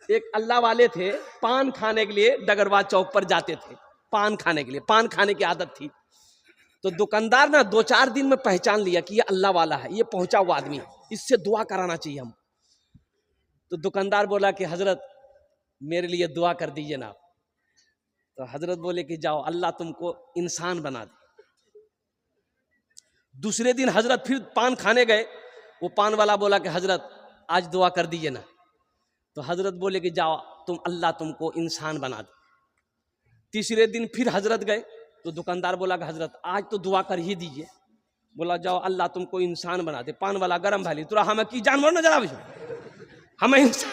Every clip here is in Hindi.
एक अल्लाह वाले थे, पान खाने के लिए डगरवा चौक पर जाते थे, पान खाने के लिए, पान खाने की आदत थी। तो दुकानदार ना 2-4 दिन में पहचान लिया कि ये अल्लाह वाला है, ये पहुंचा हुआ आदमी है, इससे दुआ कराना चाहिए हम। तो दुकानदार बोला कि हजरत मेरे लिए दुआ कर दीजिए ना। तो हजरत बोले कि जाओ, अल्लाह तुमको इंसान बना दे। दूसरे दिन हजरत फिर पान खाने गए, वो पान वाला बोला कि हजरत आज दुआ कर दीजिए ना। तो हजरत बोले कि जाओ, तुम अल्लाह तुमको इंसान बना दे। तीसरे दिन फिर हजरत गए, तो दुकानदार बोला कि हजरत आज तो दुआ कर ही दीजिए। बोला जाओ, अल्लाह तुमको इंसान बना दे। पान वाला गरम भाली तुरा हमें की जानवर नजर आवे, हमें इंसान।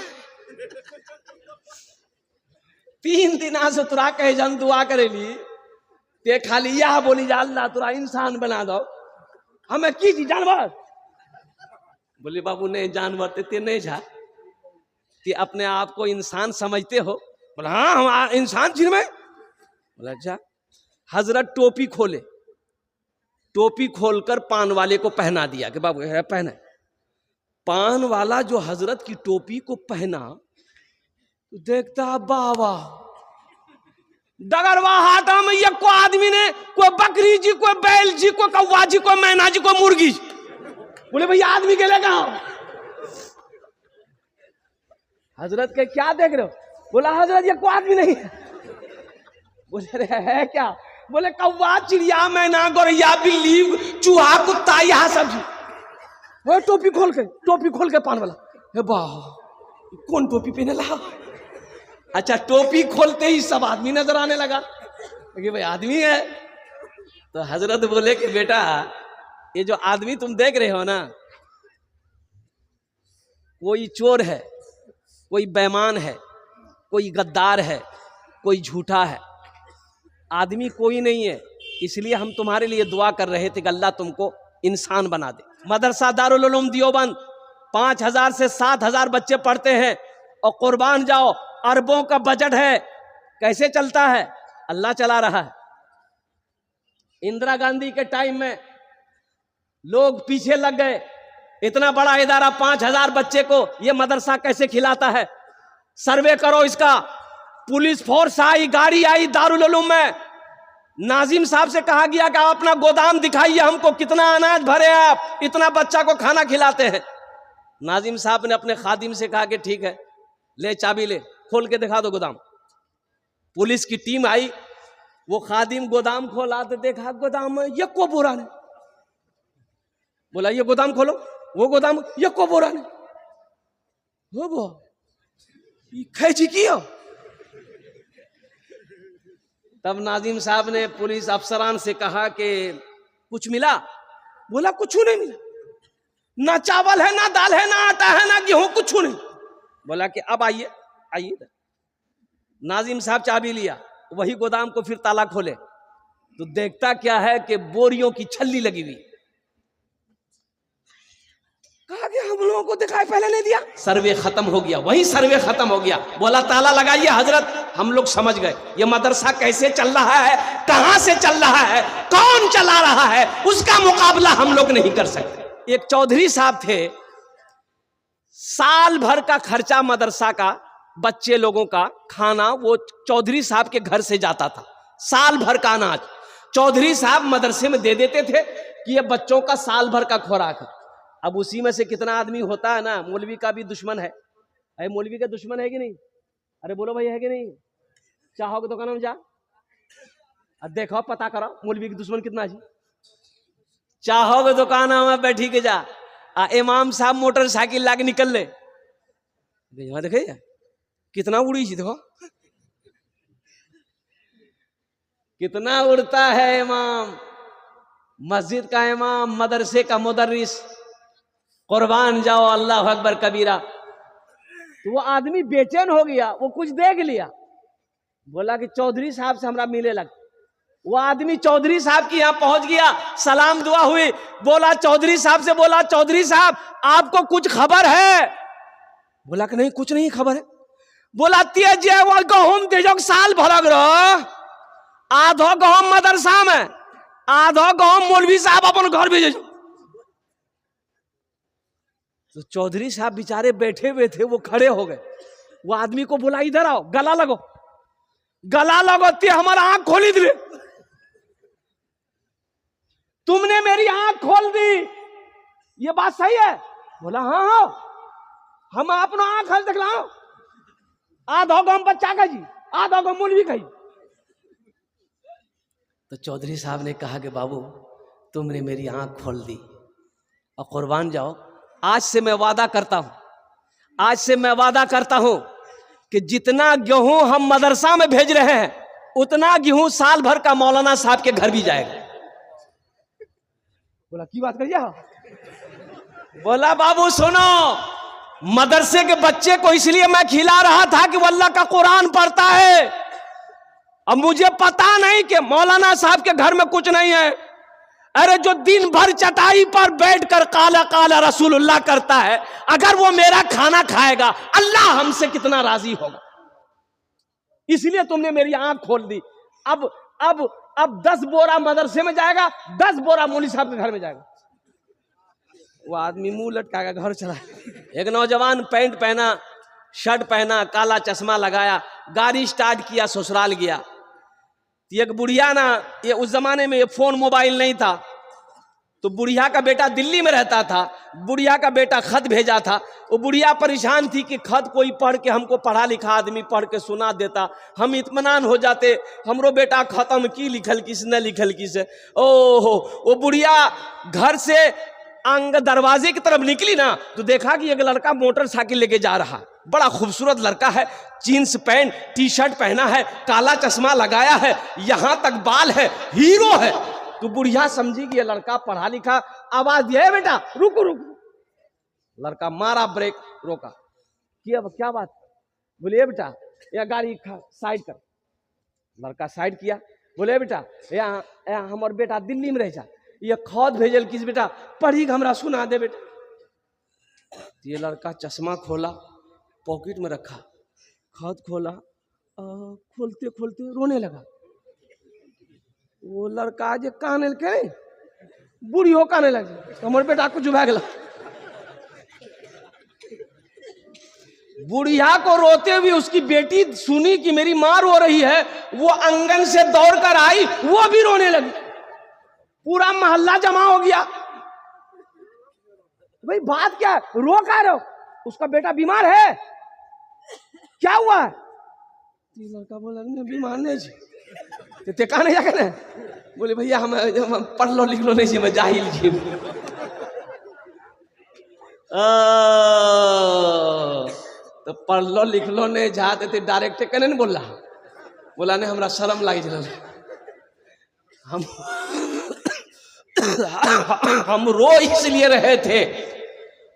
3 दिन से तुरा कहे जन दुआ करेली, ते खाली यह बोली जा अल्लाह तुरा इंसान बना दो, हमें की जानवर। बोले बाबू नहीं, जानवर ते नहीं जा, कि अपने आप को इंसान समझते हो। बोला हाँ हम इंसान जिन में। बोला अच्छा। हजरत टोपी खोले, टोपी खोलकर पान वाले को पहना दिया कि बाबू है पहना। पान वाला जो हजरत की टोपी को पहना, तो देखता बाबा डगरवा हाटा में ये को आदमी ने, कोई बकरी जी, कोई बैल जी, कोई कौवा जी, कोई मैना जी, कोई मुर्गी। बोले भैया आदमी के लेगा। हजरत के क्या देख रहे हो? बोला हजरत ये कोई आदमी नहीं है। बोले अरे है क्या? बोले कौवा, चिड़िया, मैना, गौरैया, बिल्ली, चूहा, कुत्ता, यहाँ सब्जी। वो टोपी खोल के पान वाला, हे वाह कौन टोपी पहने लगा। अच्छा, टोपी खोलते ही सब आदमी नजर आने लगा कि भाई आदमी है। तो हजरत बोले कि बेटा ये जो आदमी तुम देख रहे हो ना, कोई चोर है, कोई बेईमान है, कोई गद्दार है, कोई झूठा है, आदमी कोई नहीं है। इसलिए हम तुम्हारे लिए दुआ कर रहे थे कि अल्लाह तुमको इंसान बना दे। मदरसा दारुल उलूम देवबंद 5000 से 7000 बच्चे पढ़ते हैं, और कुर्बान जाओ अरबों का बजट है। कैसे चलता है? अल्लाह चला रहा है। इंदिरा गांधी के टाइम में लोग पीछे लग गए, इतना बड़ा इदारा 5000 बच्चे को ये मदरसा कैसे खिलाता है? सर्वे करो इसका। पुलिस फोर्स आई, गाड़ी आई दारुल उलूम में। नाजिम साहब से कहा गया कि आप अपना गोदाम दिखाइए हमको, कितना अनाज भरे आप, इतना बच्चा को खाना खिलाते हैं। नाजिम साहब ने अपने खादिम से कहा कि ठीक है, ले चाबी ले, खोल के दिखा दो गोदाम। पुलिस की टीम आई, वो खादिम गोदाम खोला तो देखा गोदाम में ये को बोरा ने। बोला ये गोदाम खोलो, वो गोदाम ये को बोरा ने। वो खैची किया। तब नाजिम साहब ने पुलिस अफसरान से कहा कि कुछ मिला? बोला कुछ नहीं मिला, ना चावल है, ना दाल है, ना आटा है, ना गेहूं, कुछ नहीं। बोला कि अब आइए आइए। नाजिम साहब चाबी लिया, वही गोदाम को फिर ताला खोले, तो देखता क्या है कि बोरियों की छल्ली लगी हुई। कहा कि हम लोगों को दिखाई पहले नहीं दिया। सर्वे खत्म हो गया, वही सर्वे खत्म हो गया। बोला ताला लगाइए हजरत, हम लोग समझ गए ये मदरसा कैसे चल रहा है, कहां से चल रहा है, कौन चला रहा है, उसका मुकाबला हम लोग नहीं कर सकते। एक चौधरी साहब थे, साल भर का खर्चा मदरसा का, बच्चे लोगों का खाना वो चौधरी साहब के घर से जाता था। साल भर का अनाज चौधरी साहब मदरसे में दे देते थे कि ये बच्चों का साल भर का खुराक है। अब उसी में से कितना आदमी होता है ना, मौलवी का भी दुश्मन है। अरे मौलवी का दुश्मन है कि नहीं? अरे बोलो भाई है कि नहीं? चाहोगे दुकान में जा, अब देखो पता करो मौलवी की दुश्मन कितना जी। चाहोगे दुकान में बैठी के जा, इमाम साहब मोटरसाइकिल लाके निकल ले, देखे कितना उड़ी थी, देखो कितना उड़ता है इमाम। मस्जिद का इमाम, मदरसे का मुदर्रिस, कुर्बान जाओ अल्लाह अकबर कबीरा। तो वो आदमी बेचैन हो गया, वो कुछ देख लिया, बोला कि चौधरी साहब से हमरा मिले लग। वो आदमी चौधरी साहब के यहाँ पहुंच गया, सलाम दुआ हुई, बोला चौधरी साहब से, बोला चौधरी साहब आपको कुछ खबर है? बोला कि नहीं कुछ नहीं खबर है। बोला तेज गहूम तेजो साल भरग रहो, आधो गहूम मदरसा में, आधो गहूम मौलवी साहब अपन घर भेजे। तो चौधरी साहब बेचारे बैठे हुए थे, वो खड़े हो गए, वो आदमी को बोला इधर आओ, गला लगो, गला लगो, ते हमारा आंख खोली दे, तुमने मेरी आंख खोल दी, ये बात सही है? बोला हाँ हाँ, हम अपना आंख हल देख लाओ, आधो गम बच्चा का जी, आधो गम मूल कही। तो चौधरी साहब ने कहा कि बाबू तुमने मेरी आंख खोल दी, और कुर्बान जाओ, आज से मैं वादा करता हूं, आज से मैं वादा करता हूं कि जितना गेहूं हम मदरसा में भेज रहे हैं उतना गेहूं साल भर का मौलाना साहब के घर भी जाएगा। बोला की बात करिए? बोला बाबू सुनो, मदरसे के बच्चे को इसलिए मैं खिला रहा था कि वो अल्लाह का कुरान पढ़ता है। अब मुझे पता नहीं कि मौलाना साहब के घर में कुछ नहीं है। अरे जो दिन भर चटाई पर बैठकर काला काला रसूलुल्लाह करता है, अगर वो मेरा खाना खाएगा अल्लाह हमसे कितना राजी होगा। इसलिए तुमने मेरी आंख खोल दी। अब 10 बोरा मदरसे में जाएगा, 10 बोरा मौलवी साहब के घर में जाएगा। वो आदमी मुंह लटकाएगा, घर चला। एक नौजवान पैंट पहना, शर्ट पहना, काला चश्मा लगाया, गाड़ी स्टार्ट किया, ससुराल गया। एक बुढ़िया ना, ये उस जमाने में ये फोन मोबाइल नहीं था, तो बुढ़िया का बेटा दिल्ली में रहता था, बुढ़िया का बेटा खत भेजा था। वो बुढ़िया परेशान थी कि खत कोई पढ़ के हमको, पढ़ा लिखा आदमी पढ़ के सुना देता, हम इत्मीनान हो जाते, हमरो बेटा खत्म की लिखल किस न लिखल किस। ओहो, वो बुढ़िया घर से अंग दरवाजे की तरफ निकली ना, तो देखा कि एक लड़का मोटरसाइकिल लेके जा रहा, बड़ा खूबसूरत लड़का है, जीन्स पैंट टी शर्ट पहना है, काला चश्मा लगाया है, यहां तक बाल है, हीरो है। तो बुढ़िया समझी कि ये लड़का पढ़ा लिखा। आवाज दिया, बेटा रुको रुको। लड़का मारा ब्रेक, रोका। क्या बात? बोले बेटा ये गाड़ी साइड कर। लड़का साइड किया। बोले बेटा यहाँ हमारे बेटा दिल्ली में रह जा, ये खत भेजल किस बेटा, पढ़ी हमरा सुना दे बेटा। ये लड़का चश्मा खोला, पॉकेट में रखा, खत खोला, खोलते खोलते रोने लगा। वो लड़का जे काने के बूढ़ी हो काने लगे, हमारे बेटा कुछ भा गया। बुढ़िया को रोते हुए उसकी बेटी सुनी कि मेरी मां रो रही है, वो आंगन से दौड़कर आई, वो भी रोने लगी। पूरा मोहल्ला जमा हो गया। भाई बात क्या है, रो का रहो? उसका बेटा बीमार है, क्या हुआ है? लड़का बोला नहीं बीमार नहीं जी, ते कहा नहीं जाकर। बोले भैया हम पढ़ लो लिख लो नहीं जी, मैं जाहिल जी। तो पढ़ लो लिख लो नहीं जाते थे, डायरेक्ट कहने नहीं बोल रहा। बोला नहीं हमरा शर्म लगी चल, हम रो इसलिए रहे थे,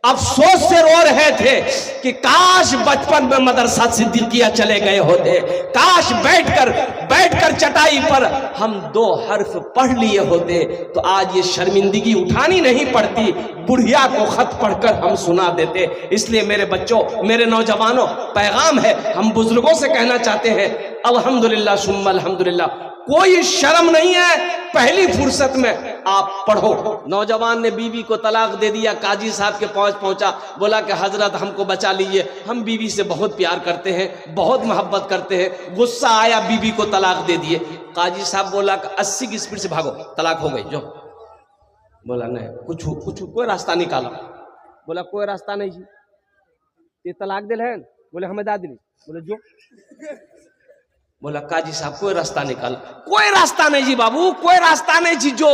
अफसोस से रो रहे थे कि काश बचपन में मदरसा सिद्दीकिया चले गए होते, काश बैठकर चटाई पर हम 2 हर्फ पढ़ लिए होते, तो आज ये शर्मिंदगी उठानी नहीं पड़ती, बुढ़िया को खत पढ़कर हम सुना देते। इसलिए मेरे बच्चों, मेरे नौजवानों, पैगाम है, हम बुजुर्गों से कहना चाहते हैं, अल्हम्दुलिल्लाह सुम्मा अल्हम्दुलिल्लाह, कोई शर्म नहीं है, पहली फुर्सत में आप पढ़ो। नौजवान ने बीवी को तलाक दे दिया, काजी साहब के पास पहुंचा, बोला कि हजरत हमको बचा लीजिए, हम बीवी से बहुत प्यार करते हैं, बहुत मोहब्बत करते हैं। गुस्सा आया, बीवी को तलाक दे दिए। काजी साहब बोला कि 80 की स्पीड से भागो, तलाक हो गई जो। बोला नहीं, कुछ कोई रास्ता निकालो। बोला कोई रास्ता नहीं जी, ये तलाक दिल है। बोले हमें दादी नहीं। बोले जो। बोला काजी साहब कोई रास्ता निकाल। कोई रास्ता नहीं जी बाबू, कोई रास्ता नहीं जी। जो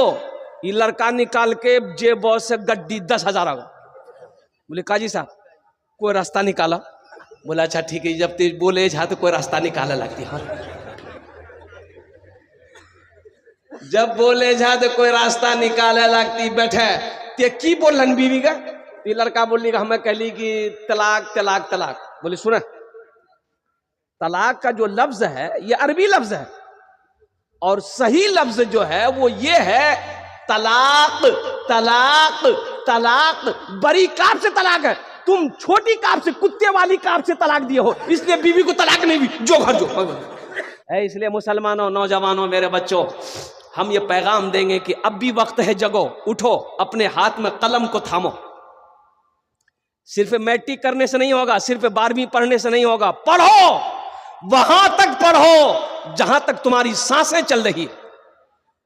ये लड़का निकाल के जेब से गड्डी 10,000 आ गया। बोले काजी साहब कोई रास्ता निकाला। बोला अच्छा ठीक है, जब तेज बोले जा तो कोई रास्ता निकाला लगती। हाँ जब बोले जा तो कोई रास्ता निकाले लगती। बैठे ते की बोलन बीवी का? ये लड़का बोली हमें कहली कि तलाक तलाक तलाक। बोले सुना, तलाक का जो लफ्ज है ये अरबी लफ्ज है, और सही लफ्ज जो है वो ये है तलाक तलाक तलाक। बड़ी काफ से तलाक है, तुम छोटी काफ से, कुत्ते वाली काफ से तलाक दिए हो, इसलिए बीवी को तलाक नहीं भी। जो घर जो है। इसलिए मुसलमानों, नौजवानों, मेरे बच्चों, हम ये पैगाम देंगे कि अब भी वक्त है, जगो, उठो, अपने हाथ में कलम को थामो। सिर्फ मैट्रिक करने से नहीं होगा, सिर्फ 12वीं पढ़ने से नहीं होगा। पढ़ो, वहां तक पढ़ो जहां तक तुम्हारी सांसें चल रही।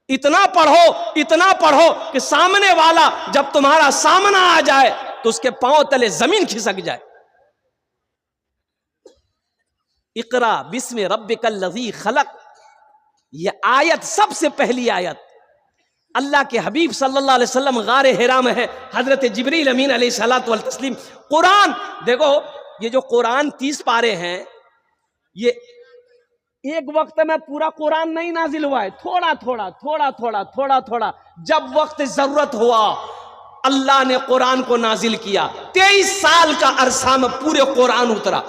इतना पढ़ो कि सामने वाला जब तुम्हारा सामना आ जाए तो उसके पांव तले जमीन खिसक जाए। इकरा बिस्मि रब्बिकल लज़ी खलक, यह आयत सबसे पहली आयत अल्लाह के हबीब सल्लल्लाहु अलैहि वसल्लम गारे हिरा में है। हजरत जिब्रील अमीन अलैहिस्सलातु वल तस्लीम कुरान, देखो ये जो कुरान 30 पारे हैं, ये एक वक्त में पूरा कुरान नहीं नाजिल हुआ है, थोड़ा थोड़ा जब वक्त जरूरत हुआ अल्लाह ने कुरान को नाजिल किया। 23 साल का अरसा में पूरे कुरान उतरा।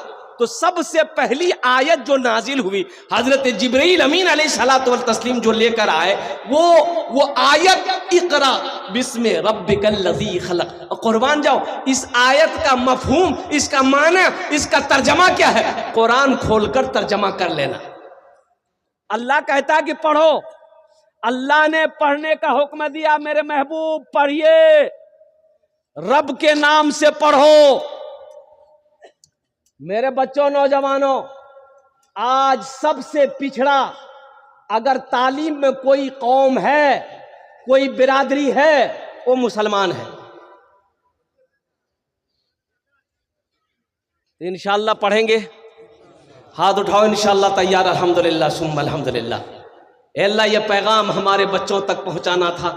तो सबसे पहली आयत जो नाजिल हुई हजरत जिब्रील अमीन अलैहिस्सलातु वल तस्लीम जो लेकर आए, वो आयत इकरा बिस्मि रब्बिकल लज़ी खलक। कुर्बान जाओ, इस आयत का मफहूम, इसका माना, इसका तर्जमा क्या है, कुरान खोलकर तर्जमा कर लेना। अल्लाह कहता है कि पढ़ो, अल्लाह ने पढ़ने का हुक्म दिया, मेरे महबूब पढ़िए, रब के नाम से पढ़ो। मेरे बच्चों, नौजवानों, आज सबसे पिछड़ा अगर तालीम में कोई कौम है, कोई बिरादरी है, वो मुसलमान है। इंशाअल्लाह पढ़ेंगे, हाथ उठाओ, इंशाअल्लाह तैयार, अल्हम्दुलिल्लाह सुम्मा अल्हम्दुलिल्लाह। अल्लाह ये पैगाम हमारे बच्चों तक पहुंचाना था,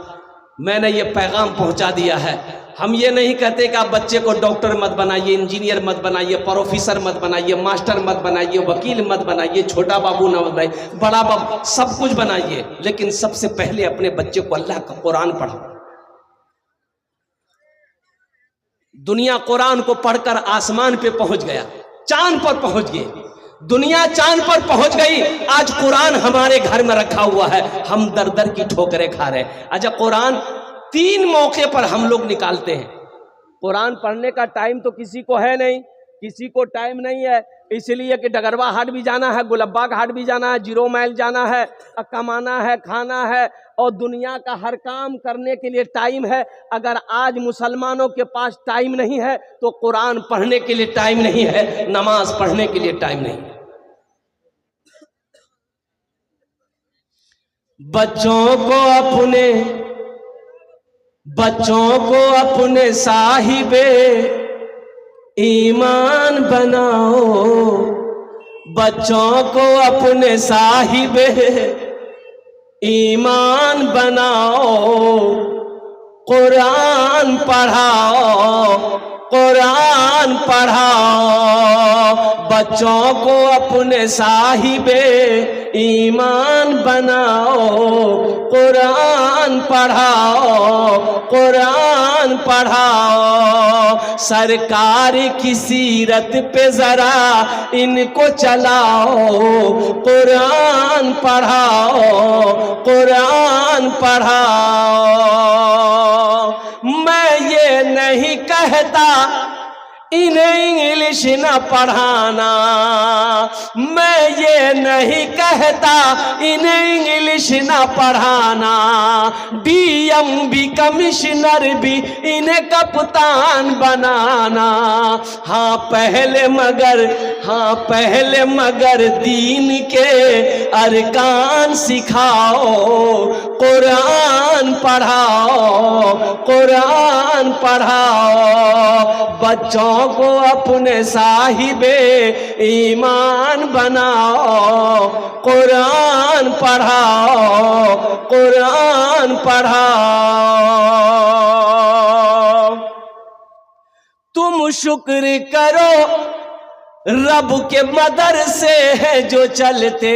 मैंने ये पैगाम पहुंचा दिया है। हम ये नहीं कहते कि आप बच्चे को डॉक्टर मत बनाइए, इंजीनियर मत बनाइए, प्रोफेसर मत बनाइए, मास्टर मत बनाइए, वकील मत बनाइए, छोटा बाबू न बनाइए, बड़ा बाबू, सब कुछ बनाइए, लेकिन सबसे पहले अपने बच्चे को अल्लाह का कुरान पढ़ाओ। दुनिया कुरान को पढ़कर आसमान पे पहुंच गया, चांद पर पहुंच गए, दुनिया चांद पर पहुंच गई। आज कुरान हमारे घर में रखा हुआ है, हम दर दर की ठोकरें खा रहे हैं। अच्छा, कुरान 3 मौके पर हम लोग निकालते हैं। कुरान पढ़ने का टाइम तो किसी को है नहीं, किसी को टाइम नहीं है, इसलिए कि डगरवा हाट भी जाना है, गुलब्बाग हाट भी जाना है, 0 माइल जाना है, कमाना है, खाना है, और दुनिया का हर काम करने के लिए टाइम है। अगर आज मुसलमानों के पास टाइम नहीं है तो कुरान पढ़ने के लिए टाइम नहीं है, नमाज पढ़ने के लिए टाइम नहीं है। बच्चों को अपने साहिबे ईमान बनाओ, बच्चों को अपने साहिबे ईमान बनाओ, कुरान पढ़ाओ, कुरान पढ़ाओ। बच्चों को अपने साहिबे ईमान बनाओ, कुरान पढ़ाओ, कुरान पढ़ाओ। सरकार की सीरत पे जरा इनको चलाओ, कुरान पढ़ाओ, कुरान पढ़ाओ। मैं ये नहीं कहता इन्हें इंग्लिश न पढ़ाना, मैं ये नहीं कहता इन्हें इंग्लिश न पढ़ाना, डीएम भी कमिश्नर भी इन्हें कप्तान बनाना। हाँ पहले मगर दीन के अरकान सिखाओ, कुरान पढ़ाओ, कुरान पढ़ाओ। बच्चों को अपने साहिबे ईमान बनाओ, कुरान पढ़ाओ, कुरान पढ़ाओ। तुम शुक्र करो रब के मदरसे है जो चलते,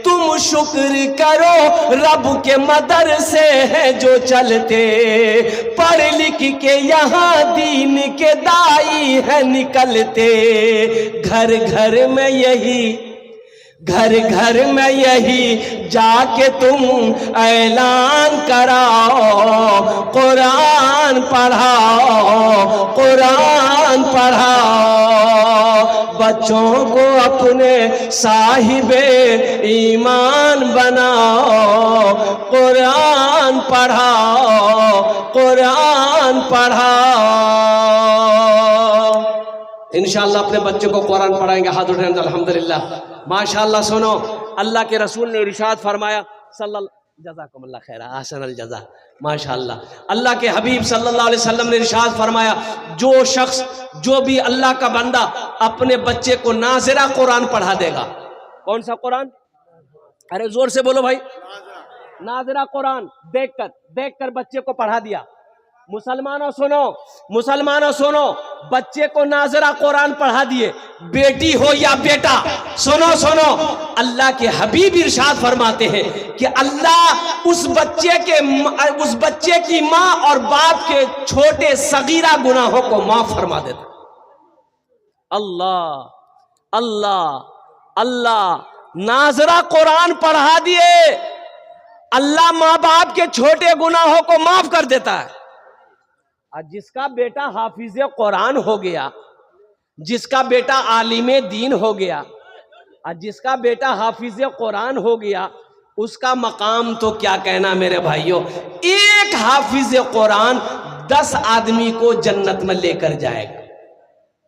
तुम शुक्र करो रब के मदरसे है जो चलते। पढ़ लिख के यहाँ दीन के दाई है निकलते, घर घर में यही घर घर में यही जाके तुम ऐलान कराओ, कुरान पढ़ाओ, कुरान पढ़ाओ, बच्चों को अपने साहिबे ईमान बनाओ, कुरान पढ़ाओ, कुरान पढ़ाओ। इंशाअल्लाह अपने बच्चों को कुरान पढ़ाएंगे। हाथ उठाएं तो अल्हम्दुलिल्लाह। माशाअल्लाह। सुनो, अल्लाह के रसूल ने इरशाद फरमाया सल्लल्लाहु जज़ाकुमुल्लाह खैरा अहसनल जज़ा। माशाअल्लाह, अल्लाह के हबीब सल्लल्लाहु अलैहि वसल्लम ने इरशाद फरमाया, जो शख्स, जो भी अल्लाह का बंदा अपने बच्चे को नाज़िरा कुरान पढ़ा देगा। कौन सा कुरान? अरे जोर से बोलो भाई। नाज़िरा कुरान देखकर बच्चे को पढ़ा दिया। मुसलमानों सुनो, मुसलमानों सुनो, बच्चे को नाज़िरा कुरान पढ़ा दिए, बेटी हो या बेटा, सुनो सुनो, अल्लाह के हबीब इरशाद फरमाते हैं कि अल्लाह उस बच्चे की माँ और बाप के छोटे सगीरा गुनाहों को माफ फरमा देता। अल्लाह अल्लाह अल्लाह। नाज़िरा कुरान पढ़ा दिए, अल्लाह माँ बाप के छोटे गुनाहों को माफ कर देता है। और जिसका बेटा हाफिज़े कुरान हो गया, जिसका बेटा आलिमे दीन हो गया, और जिसका बेटा हाफिज़े कुरान हो गया, उसका मकाम तो क्या कहना मेरे भाइयों। एक हाफिज़े कुरान 10 आदमी को जन्नत में लेकर जाएगा।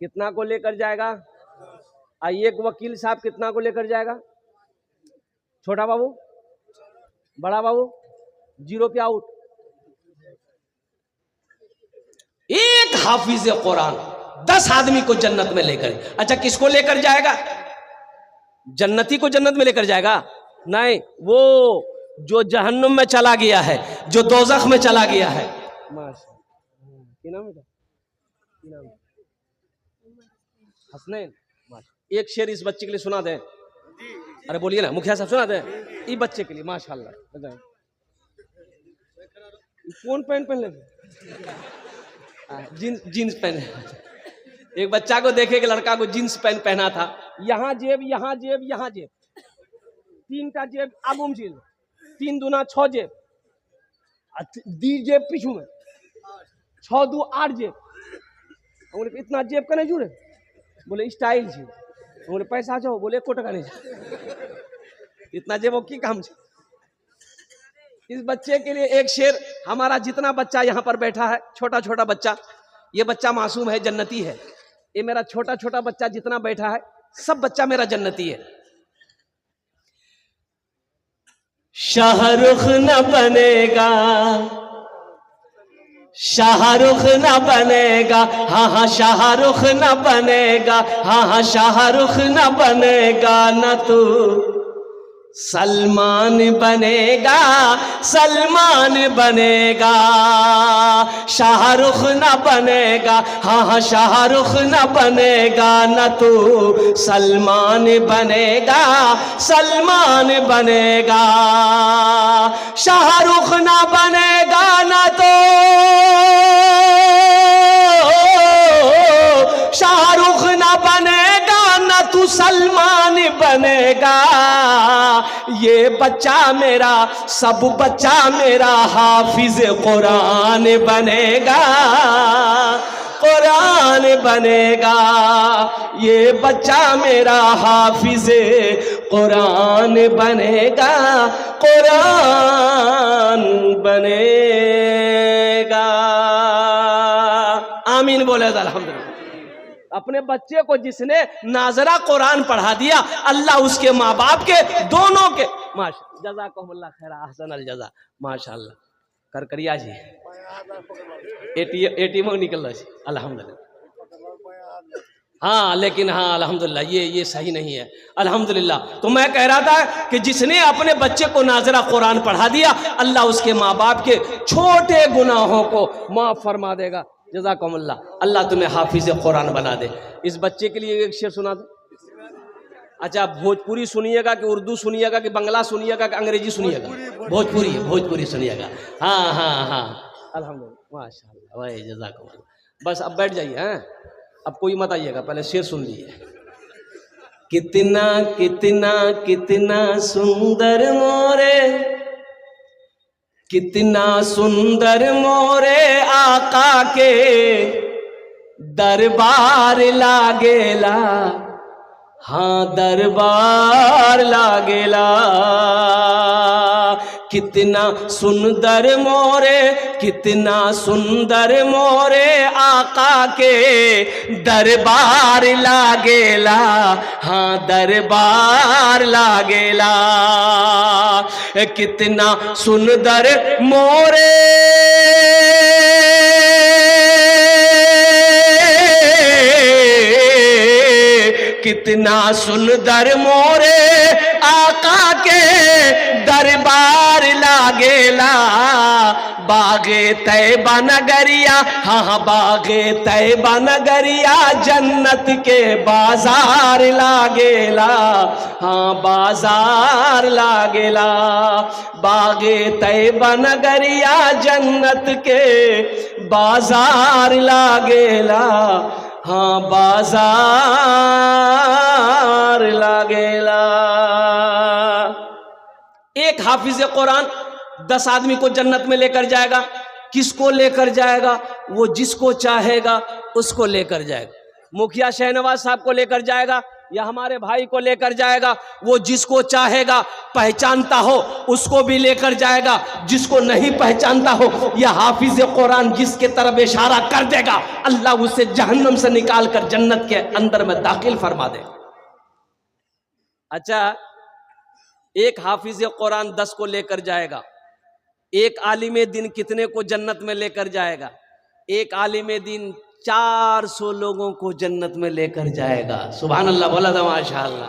कितना को लेकर जाएगा? एक वकील साहब कितना को लेकर जाएगा? छोटा बाबू, बड़ा बाबू, 0 पे आउट। एक हाफिज़े कुरान 10 आदमी को जन्नत में लेकर। अच्छा, किसको लेकर जाएगा? जन्नती को जन्नत में लेकर जाएगा? नहीं, वो जो जहन्नुम में चला गया है, जो दोज़ख में चला गया है। हसनैन, एक शेर इस बच्चे के लिए सुना दें। अरे बोलिए ना मुखिया साहब, सुना दें इस बच्चे के लिए। माशाल्लाह। कौन पैंट पहन ले? जीन्स पहने। एक बच्चा को देखे कि लड़का को जीन्स पैंट पहना था, यहाँ जेब, यहाँ जेब, यहाँ जेब, 3टा जेब आगुम चीज, 3 दूना 6 जेब, दी जेब पीछू में, 6 दू 8 जेब। बोले इतना जेब का नहीं जुड़े? बोले स्टाइल छे। बोले पैसा जाओ? बोले 1 टका नहीं। इतना जेब की काम छे? इस बच्चे के लिए एक शेर। हमारा जितना बच्चा यहाँ पर बैठा है, छोटा छोटा बच्चा, ये बच्चा मासूम है, जन्नती है। ये मेरा छोटा छोटा बच्चा जितना बैठा है, सब बच्चा मेरा जन्नती है। शाहरुख न बनेगा, शाहरुख न बनेगा, हाँ हाँ शाहरुख न बनेगा, हाँ हाँ शाहरुख न बनेगा, न तू सलमान बनेगा, सलमान बनेगा। शाहरुख न बनेगा, हाँ हाँ शाहरुख न बनेगा, न तू सलमान बनेगा, सलमान बनेगा। शाहरुख न बनेगा, न तो शाहरुख न बनेगा, न तू सलमान बनेगा। ये बच्चा मेरा, सब बच्चा मेरा हाफिज़ कुरान बनेगा, कुरान बनेगा। ये बच्चा मेरा हाफिज़ कुरान बनेगा, कुरान बनेगा। आमीन बोले अल्हम्दुलिल्लाह। अपने बच्चे को जिसने नाज़िरा कुरान पढ़ा दिया, अल्लाह उसके माँ बाप के दोनों के माशा जज़ाकुमुल्लाह खैरा अहसनल जज़ा। माशाअल्लाह। करकरिया जी एटीएम निकल रहा है अल्हम्दुलिल्लाह। हाँ लेकिन हाँ अल्हम्दुलिल्लाह ये सही नहीं है अल्हम्दुलिल्लाह। तो मैं कह रहा था कि जिसने अपने बच्चे को नाज़िरा कुरान पढ़ा दिया, अल्लाह उसके माँ बाप के छोटे गुनाहों को माफ़ फरमा देगा। जज़ाकुमुल्लाह। अल्लाह तुम्हें हाफिज़ कुरान बना दे। इस बच्चे के लिए एक शेर सुना दो। अच्छा, भोजपुरी सुनिएगा कि उर्दू सुनिएगा कि बंगला सुनिएगा कि अंग्रेजी सुनिएगा? भोजपुरी, भोजपुरी सुनिएगा। हाँ हाँ हाँ अल्हम्दुलिल्लाह माशाअल्लाह। वही जज़ाकुमुल्लाह। बस अब बैठ जाइए। हैं अब कोई मत आइएगा, पहले शेर सुन लीजिए। कितना कितना कितना सुंदर मोरे, कितना सुंदर मोरे आका के दरबार लागेला, हाँ दरबार लागेला। कितना सुंदर मोरे, कितना सुंदर मोरे आका के दरबार लागेला, हाँ दरबार लागेला। कितना सुंदर मोरे, कितना सुंदर मोरे आका के दरबार लागेला। बागे तैबा नगरिया, हाँ बागे तैबा नगरिया जन्नत के बाजार लागेला, हाँ बाजार लागेला। बागे तैबा नगरिया जन्नत के बाजार लागेला, हाँ बाजार लागेला। एक हाफिज कुरान 10 आदमी को जन्नत में लेकर जाएगा। किसको लेकर जाएगा? वो जिसको चाहेगा उसको लेकर जाएगा। मुखिया शहनवाज साहब को लेकर जाएगा या हमारे भाई को लेकर जाएगा। वो जिसको चाहेगा, पहचानता हो उसको भी लेकर जाएगा, जिसको नहीं पहचानता हो या हाफिज कुरान जिसके तरफ इशारा कर देगा, अल्लाह उसे जहन्नम से निकाल कर जन्नत के अंदर में दाखिल फरमा दे। अच्छा, एक हाफिज कुरान 10 को लेकर जाएगा। एक आलिम दीन कितने को जन्नत में लेकर जाएगा? एक आलिम दीन 400 लोगों को जन्नत में लेकर जाएगा। सुभान अल्लाह, बोला था माशाअल्लाह।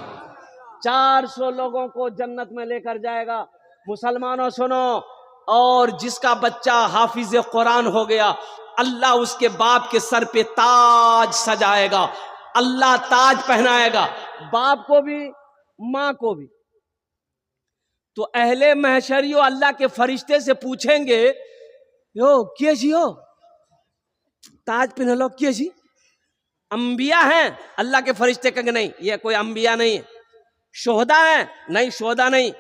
400 लोगों को जन्नत में लेकर जाएगा। मुसलमानों सुनो, और जिसका बच्चा हाफिज कुरान हो गया, अल्लाह उसके बाप के सर पे ताज सजाएगा, अल्लाह ताज पहनाएगा, बाप को भी मां को भी। तो अहले महशरियो अल्लाह के फरिश्ते से पूछेंगे, यो क्या जी हो ताज पहन लो, क्या जी? अंबिया हैं? अल्लाह के फरिश्ते कहेंगे नहीं, ये कोई अंबिया नहीं है। शोहदा है? नहीं, शोहदा नहीं।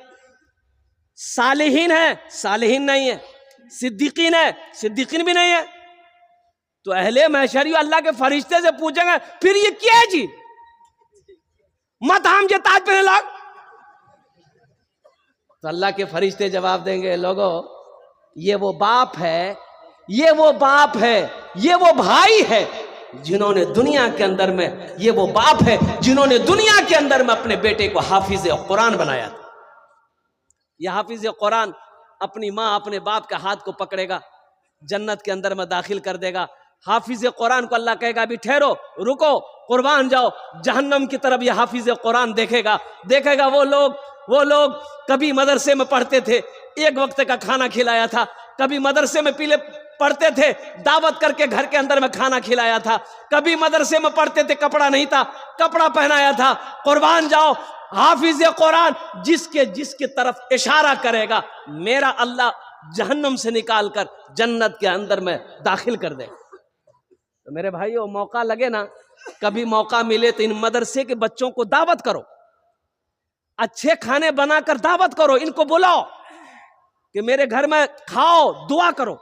सालिहीन है? सालिहीन नहीं है। सिद्दीकीन है? सिद्दीकीन भी नहीं है। तो अहले महशरियो अल्लाह के फरिश्ते से पूछेंगे, फिर ये क्या है जी? मत हम जे ताज पहने लग। तो अल्लाह के फरिश्ते जवाब देंगे, लोगों ये वो बाप है, ये वो बाप है, ये वो भाई है जिन्होंने दुनिया के अंदर में, ये वो बाप है जिन्होंने दुनिया के अंदर में अपने बेटे को हाफिज कुरान बनाया था। यह हाफिज कुरान अपनी माँ अपने बाप के हाथ को पकड़ेगा, जन्नत के अंदर में दाखिल कर देगा। हाफिज कुरान को अल्लाह कहेगा, अभी ठहरो, रुको, कुर्बान जाओ। जहन्नम की तरफ यह हाफिज कुरान देखेगा, देखेगा वो लोग कभी मदरसे में पढ़ते थे, एक वक्त का खाना खिलाया था, कभी मदरसे में पढ़ते थे, दावत करके घर के अंदर में खाना खिलाया था, कभी मदरसे में पढ़ते थे, कपड़ा नहीं था, कपड़ा पहनाया था। कुर्बान जाओ, हाफिज कुरान जिसके तरफ इशारा करेगा, मेरा अल्लाह जहन्नम से निकाल कर जन्नत के अंदर में दाखिल कर दे। तो मेरे भाइयों, मौका लगे ना, कभी मौका मिले तो इन मदरसे के बच्चों को दावत करो, अच्छे खाने बनाकर दावत करो, इनको बुलाओ कि मेरे घर में खाओ, दुआ करो।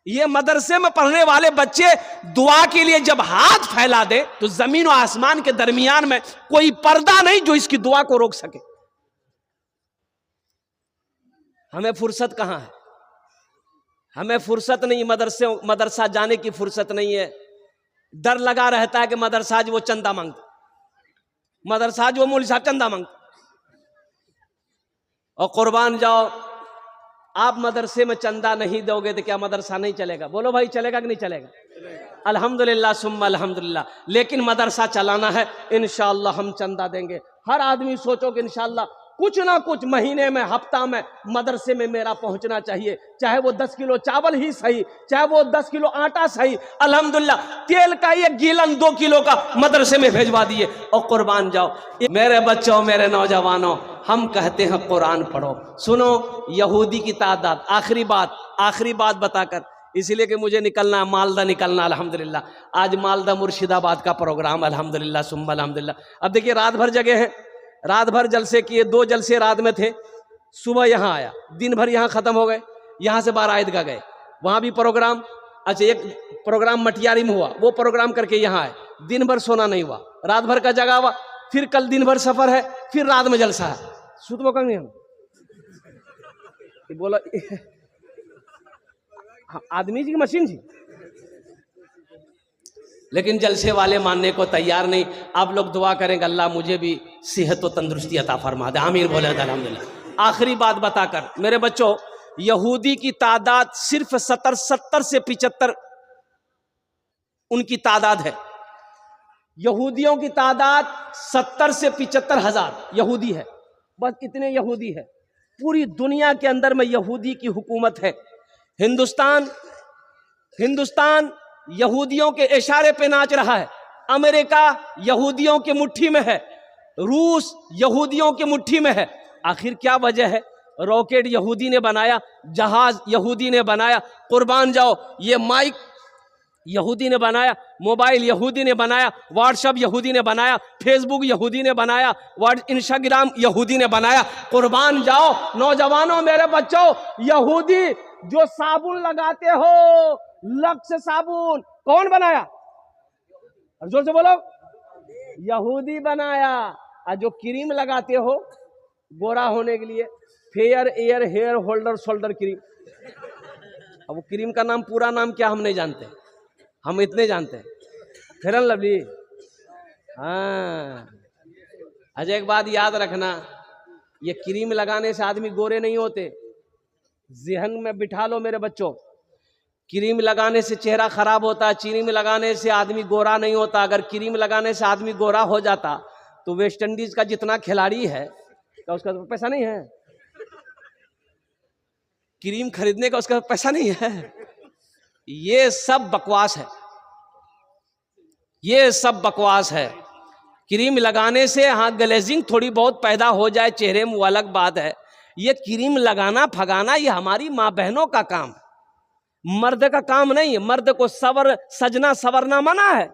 ये मदरसे में पढ़ने वाले बच्चे दुआ के लिए जब हाथ फैला दे तो जमीन और आसमान के दरमियान में कोई पर्दा नहीं जो इसकी दुआ को रोक सके। हमें फुर्सत कहां है? हमें फुर्सत नहीं, मदरसा जाने की फुर्सत नहीं है। डर लगा रहता है कि मदरसा वो चंदा मांगता, मदरसा वो मौलवी साहब चंदा मांगता। और कुर्बान जाओ, आप मदरसे में चंदा नहीं दोगे तो क्या मदरसा नहीं चलेगा? बोलो भाई, चलेगा कि नहीं चलेगा? अल्हम्दुलिल्लाह सुम्मा अल्हम्दुलिल्लाह। लेकिन मदरसा चलाना है, इंशाअल्लाह हम चंदा देंगे। हर आदमी सोचो कि इंशाअल्लाह कुछ ना कुछ महीने में, हफ्ता में मदरसे में मेरा पहुंचना चाहिए, चाहे वो 10 किलो चावल ही सही, चाहे वो 10 किलो आटा सही। अल्हम्दुलिल्लाह तेल का 1 गीलन 2 किलो का मदरसे में भेजवा दिए। और कुर्बान जाओ मेरे बच्चों, मेरे नौजवानों, हम कहते हैं कुरान पढ़ो। सुनो, यहूदी की तादाद, आखिरी बात बताकर, इसलिए कि मुझे निकलना, मालदा निकलना। अल्हम्दुलिल्लाह आज मालदा मुर्शिदाबाद का प्रोग्राम, अल्हम्दुलिल्लाह सुम्मा अल्हम्दुलिल्लाह। अब देखिए रात भर जगह हैं, रात भर जलसे किए, 2 जलसे रात में थे। सुबह यहाँ आया, दिन भर यहाँ ख़त्म हो गए, यहाँ से बाहर ईदगाह गए, वहाँ भी प्रोग्राम। अच्छा एक प्रोग्राम मटियारी में हुआ, वो प्रोग्राम करके यहाँ आए, दिन भर सोना नहीं हुआ, रात भर का जगा हुआ। फिर कल दिन भर सफ़र है, फिर रात में जलसा है। सुतबो कहेंगे हम बोला आदमी जी की मशीन जी, लेकिन जलसे वाले मानने को तैयार नहीं। आप लोग दुआ करेंगे अल्लाह मुझे भी सेहत व तंदुरुस्ती अता फरमा दे, आमीर बोले अल्हम्दुलिल्लाह। आखिरी बात बताकर मेरे बच्चों, यहूदी की तादाद सिर्फ 70 से 75 उनकी तादाद है। यहूदियों की तादाद 70 से 75 हजार यहूदी है, बस इतने यहूदी है। पूरी दुनिया के अंदर में यहूदी की हुकूमत है। हिंदुस्तान यहूदियों के इशारे पे नाच रहा है। अमेरिका यहूदियों के मुट्ठी में है, रूस यहूदियों के मुट्ठी में है। आखिर क्या वजह है? रॉकेट यहूदी ने बनाया, जहाज यहूदी ने बनाया, कुर्बान जाओ, ये माइक यहूदी ने बनाया, मोबाइल यहूदी ने बनाया, व्हाट्सएप यहूदी ने बनाया, फेसबुक यहूदी ने बनाया, इंस्टाग्राम यहूदी ने बनाया। कुर्बान जाओ नौजवानों, मेरे बच्चों, यहूदी जो साबुन लगाते हो, लक्स साबुन, कौन बनाया? जोर से बोलो, यहूदी बनाया। और जो क्रीम लगाते हो गोरा होने के लिए, fair air hair holder shoulder cream, अब वो क्रीम का नाम, पूरा नाम क्या हम नहीं जानते, हम इतने जानते हैं, फेयर एंड लवली। हाँ, अच्छा एक बात याद रखना, ये क्रीम लगाने से आदमी गोरे नहीं होते, ज़हन में बिठा लो मेरे बच्चों। क्रीम लगाने से चेहरा खराब होता है, क्रीम लगाने से आदमी गोरा नहीं होता। अगर क्रीम लगाने से आदमी गोरा हो जाता तो वेस्ट इंडीज का जितना खिलाड़ी है, क्या उसका तो पैसा नहीं है? क्रीम खरीदने का उसका पैसा नहीं है। ये सब बकवास है, ये सब बकवास है। क्रीम लगाने से हाँ ग्लेजिंग थोड़ी बहुत पैदा हो जाए चेहरे में, वो अलग बात है। ये क्रीम लगाना फगाना ये हमारी माँ बहनों का काम है, मर्द का काम नहीं है। मर्द को सजना सवरना मना है।